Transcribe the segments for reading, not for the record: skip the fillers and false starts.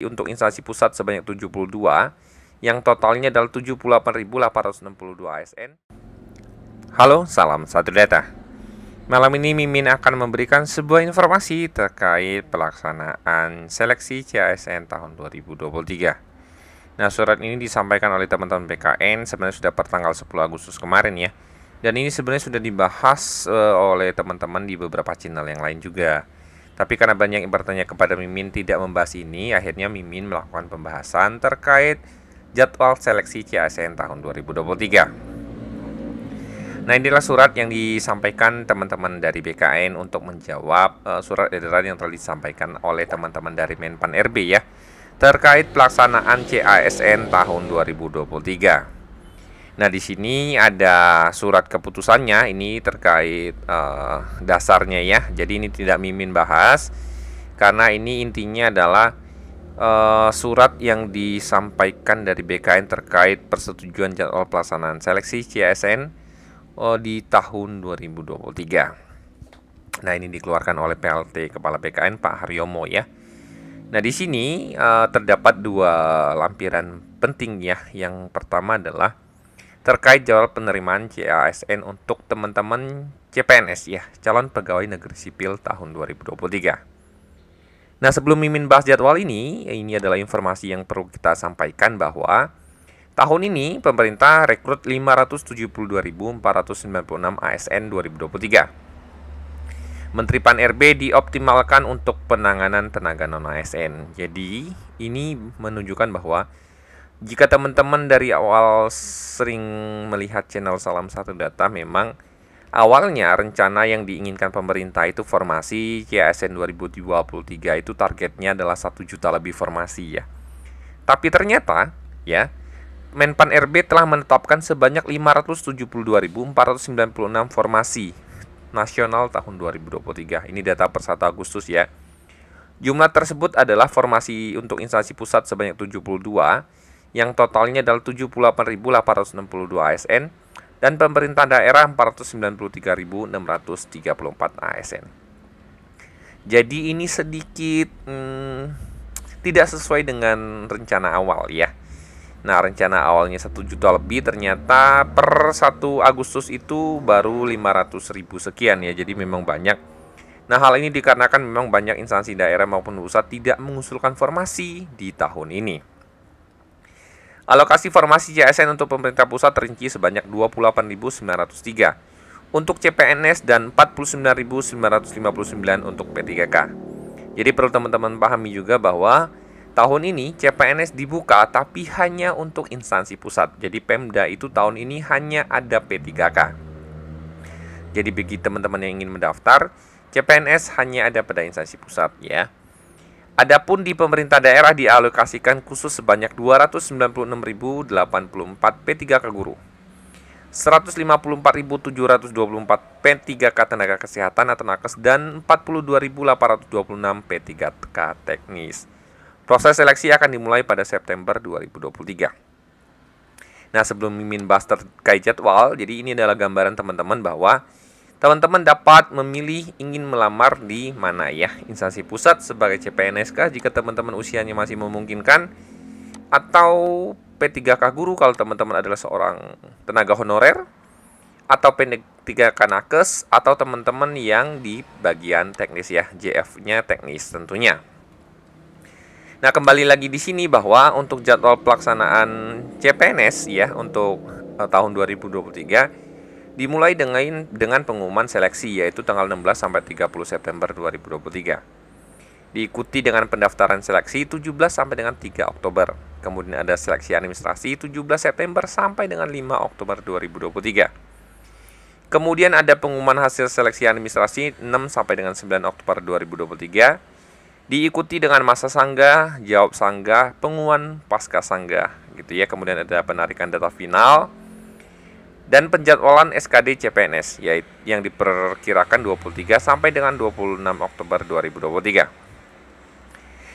untuk instansi pusat sebanyak 72, yang totalnya adalah 78.862 ASN. Halo, salam satu data. Malam ini Mimin akan memberikan sebuah informasi terkait pelaksanaan seleksi CASN tahun 2023. Nah, surat ini disampaikan oleh teman-teman BKN sebenarnya sudah pertanggal 10 Agustus kemarin ya. Dan ini sebenarnya sudah dibahas oleh teman-teman di beberapa channel yang lain juga. Tapi karena banyak yang bertanya kepada Mimin tidak membahas ini, akhirnya Mimin melakukan pembahasan terkait jadwal seleksi CASN tahun 2023. Nah, inilah surat yang disampaikan teman-teman dari BKN untuk menjawab surat edaran yang telah disampaikan oleh teman-teman dari Menpan RB ya, terkait pelaksanaan CASN tahun 2023. Nah, di sini ada surat keputusannya, ini terkait dasarnya ya. Jadi ini tidak Mimin bahas, karena ini intinya adalah surat yang disampaikan dari BKN terkait persetujuan jadwal pelaksanaan seleksi CASN di tahun 2023. Nah, ini dikeluarkan oleh PLT Kepala BKN Pak Haryomo ya. Nah, di sini terdapat dua lampiran penting ya. Yang pertama adalah terkait jadwal penerimaan CASN untuk teman-teman CPNS ya, calon pegawai negeri sipil tahun 2023. Nah, sebelum Mimin bahas jadwal ini adalah informasi yang perlu kita sampaikan bahwa tahun ini pemerintah rekrut 572.496 ASN 2023. Menteri Pan RB dioptimalkan untuk penanganan tenaga non-ASN. Jadi, ini menunjukkan bahwa jika teman-teman dari awal sering melihat channel Salam Satu Data, memang awalnya rencana yang diinginkan pemerintah itu formasi CASN 2023 itu targetnya adalah 1 juta lebih formasi ya. Tapi ternyata ya, Menpan RB telah menetapkan sebanyak 572.496 formasi nasional tahun 2023. Ini data per 1 Agustus ya. Jumlah tersebut adalah formasi untuk instansi pusat sebanyak 72, yang totalnya adalah 78.862 ASN, dan pemerintah daerah 493.634 ASN. Jadi ini sedikit tidak sesuai dengan rencana awal ya. Nah, rencana awalnya 1 juta lebih, ternyata per 1 Agustus itu baru 500.000 sekian ya. Jadi memang banyak. Nah, hal ini dikarenakan memang banyak instansi daerah maupun pusat tidak mengusulkan formasi di tahun ini. Alokasi formasi CASN untuk pemerintah pusat terinci sebanyak 28.903 untuk CPNS dan 49.959 untuk P3K. Jadi perlu teman-teman pahami juga bahwa tahun ini CPNS dibuka tapi hanya untuk instansi pusat. Jadi Pemda itu tahun ini hanya ada P3K. Jadi bagi teman-teman yang ingin mendaftar, CPNS hanya ada pada instansi pusat ya. Adapun di pemerintah daerah dialokasikan khusus sebanyak 296.084 P3K guru, 154.724 P3K tenaga kesehatan atau nakes, dan 42.826 P3K teknis. Proses seleksi akan dimulai pada September 2023. Nah, sebelum Mimin bahas terkait jadwal, jadi ini adalah gambaran teman-teman bahwa teman-teman dapat memilih ingin melamar di mana ya, instansi pusat sebagai CPNS kah jika teman-teman usianya masih memungkinkan, atau P3K guru kalau teman-teman adalah seorang tenaga honorer, atau P3K nakes, atau teman-teman yang di bagian teknis ya, JF-nya teknis tentunya. Nah, kembali lagi di sini bahwa untuk jadwal pelaksanaan CPNS ya untuk tahun 2023 dimulai dengan pengumuman seleksi yaitu tanggal 16 sampai 30 September 2023. Diikuti dengan pendaftaran seleksi 17 sampai dengan 3 Oktober. Kemudian ada seleksi administrasi 17 September sampai dengan 5 Oktober 2023. Kemudian ada pengumuman hasil seleksi administrasi 6 sampai dengan 9 Oktober 2023. Diikuti dengan masa sanggah, jawab sanggah, pengumuman pasca sanggah gitu ya. Kemudian ada penarikan data final dan penjadwalan SKD CPNS yaitu yang diperkirakan 23 sampai dengan 26 Oktober 2023.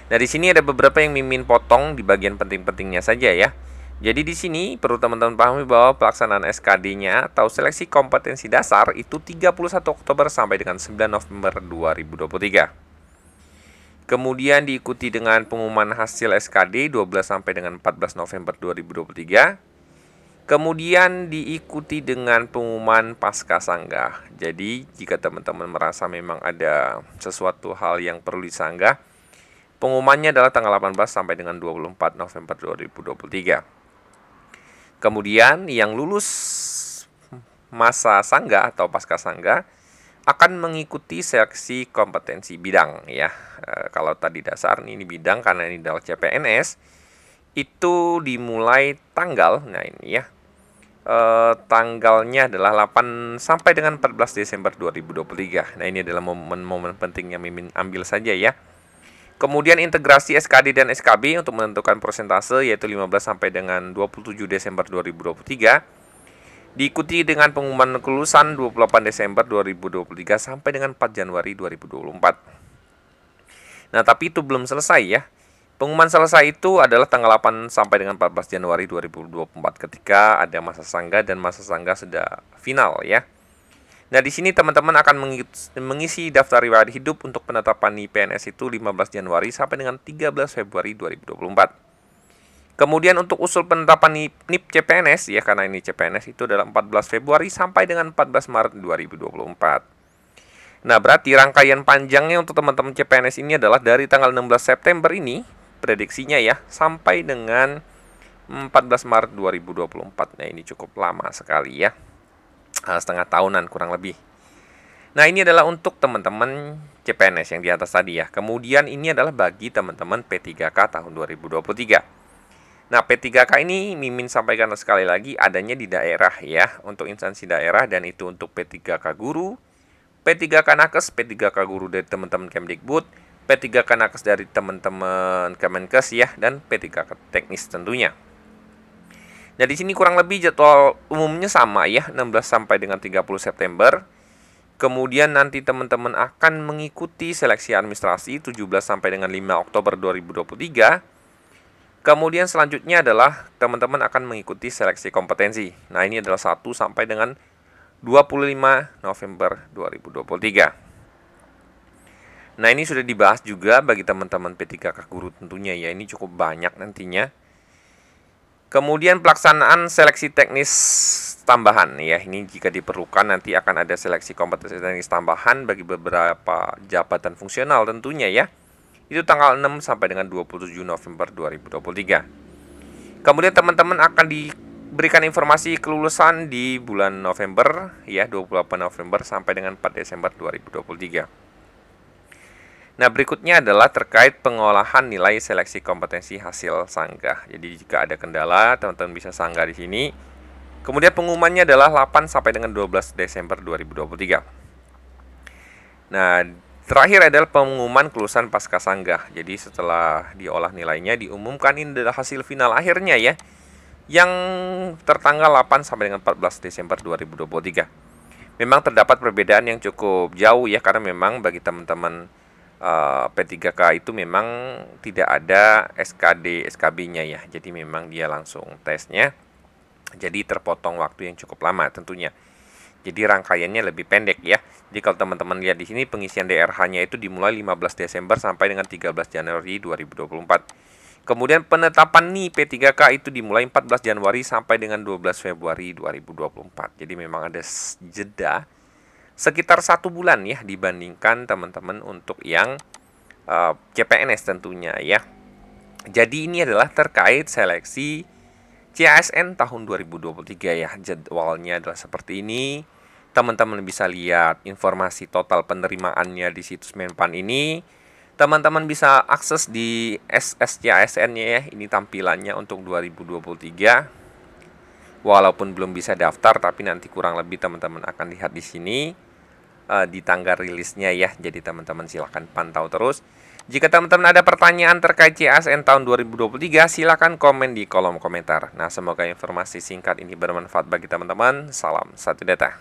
Nah, di sini ada beberapa yang Mimin potong di bagian penting-pentingnya saja ya. Jadi di sini perlu teman-teman pahami bahwa pelaksanaan SKD-nya atau seleksi kompetensi dasar itu 31 Oktober sampai dengan 9 November 2023. Kemudian diikuti dengan pengumuman hasil SKD 12 sampai dengan 14 November 2023. Kemudian diikuti dengan pengumuman pasca sanggah. Jadi, jika teman-teman merasa memang ada sesuatu hal yang perlu disanggah, pengumumannya adalah tanggal 18 sampai dengan 24 November 2023. Kemudian, yang lulus masa sanggah atau pasca sanggah akan mengikuti seleksi kompetensi bidang ya. Kalau tadi dasar ini bidang karena ini adalah CPNS, itu dimulai tanggal, nah ini ya, tanggalnya adalah 8 sampai dengan 14 Desember 2023. Nah ini adalah momen-momen penting yang Mimin ambil saja ya. Kemudian integrasi SKD dan SKB untuk menentukan persentase yaitu 15 sampai dengan 27 Desember 2023. Diikuti dengan pengumuman kelulusan 28 Desember 2023 sampai dengan 4 Januari 2024. Nah, tapi itu belum selesai ya. Pengumuman selesai itu adalah tanggal 8 sampai dengan 14 Januari 2024 ketika ada masa sanggah dan masa sanggah sudah final ya. Nah, di sini teman-teman akan mengisi daftar riwayat hidup untuk penetapan PNS itu 15 Januari sampai dengan 13 Februari 2024. Kemudian untuk usul penetapan NIP CPNS ya, karena ini CPNS itu adalah 14 Februari sampai dengan 14 Maret 2024. Nah, berarti rangkaian panjangnya untuk teman-teman CPNS ini adalah dari tanggal 16 September ini prediksinya ya sampai dengan 14 Maret 2024. Nah, ini cukup lama sekali ya. Setengah tahunan kurang lebih. Nah, ini adalah untuk teman-teman CPNS yang di atas tadi ya. Kemudian ini adalah bagi teman-teman P3K tahun 2023. Nah, P3K ini Mimin sampaikan sekali lagi adanya di daerah ya, untuk instansi daerah, dan itu untuk P3K guru, P3K nakes, P3K guru dari teman-teman Kemdikbud, P3K nakes dari teman-teman Kemenkes ya, dan P3K teknis tentunya. Nah, di sini kurang lebih jadwal umumnya sama ya, 16 sampai dengan 30 September. Kemudian nanti teman-teman akan mengikuti seleksi administrasi 17 sampai dengan 5 Oktober 2023. Kemudian selanjutnya adalah teman-teman akan mengikuti seleksi kompetensi. Nah, ini adalah 1 sampai dengan 25 November 2023. Nah, ini sudah dibahas juga bagi teman-teman P3K guru tentunya ya. Ini cukup banyak nantinya. Kemudian pelaksanaan seleksi teknis tambahan ya. Ini jika diperlukan nanti akan ada seleksi kompetensi teknis tambahan bagi beberapa jabatan fungsional tentunya ya. Itu tanggal 6 sampai dengan 27 November 2023. Kemudian teman-teman akan diberikan informasi kelulusan di bulan November ya, 28 November sampai dengan 4 Desember 2023. Nah, berikutnya adalah terkait pengolahan nilai seleksi kompetensi hasil sanggah. Jadi jika ada kendala, teman-teman bisa sanggah di sini. Kemudian pengumumannya adalah 8 sampai dengan 12 Desember 2023. Nah, terakhir adalah pengumuman kelulusan pasca sanggah. Jadi setelah diolah nilainya diumumkan ini adalah hasil final akhirnya ya, yang tertanggal 8 sampai dengan 14 Desember 2023. Memang terdapat perbedaan yang cukup jauh ya, karena memang bagi teman-teman P3K itu memang tidak ada SKD SKB-nya ya. Jadi memang dia langsung tesnya. Jadi terpotong waktu yang cukup lama tentunya. Jadi rangkaiannya lebih pendek ya. Jadi kalau teman-teman lihat di sini pengisian DRH-nya itu dimulai 15 Desember sampai dengan 13 Januari 2024. Kemudian penetapan NII P3K itu dimulai 14 Januari sampai dengan 12 Februari 2024. Jadi memang ada jeda sekitar 1 bulan ya dibandingkan teman-teman untuk yang CPNS tentunya ya. Jadi ini adalah terkait seleksi CASN tahun 2023 ya. Jadwalnya adalah seperti ini. Teman-teman bisa lihat informasi total penerimaannya di situs Menpan ini. Teman-teman bisa akses di SSCASN-nya ya. Ini tampilannya untuk 2023. Walaupun belum bisa daftar, tapi nanti kurang lebih teman-teman akan lihat di sini di tanggal rilisnya ya. Jadi teman-teman silahkan pantau terus. Jika teman-teman ada pertanyaan terkait CASN tahun 2023, silakan komen di kolom komentar. Nah, semoga informasi singkat ini bermanfaat bagi teman-teman. Salam satu data.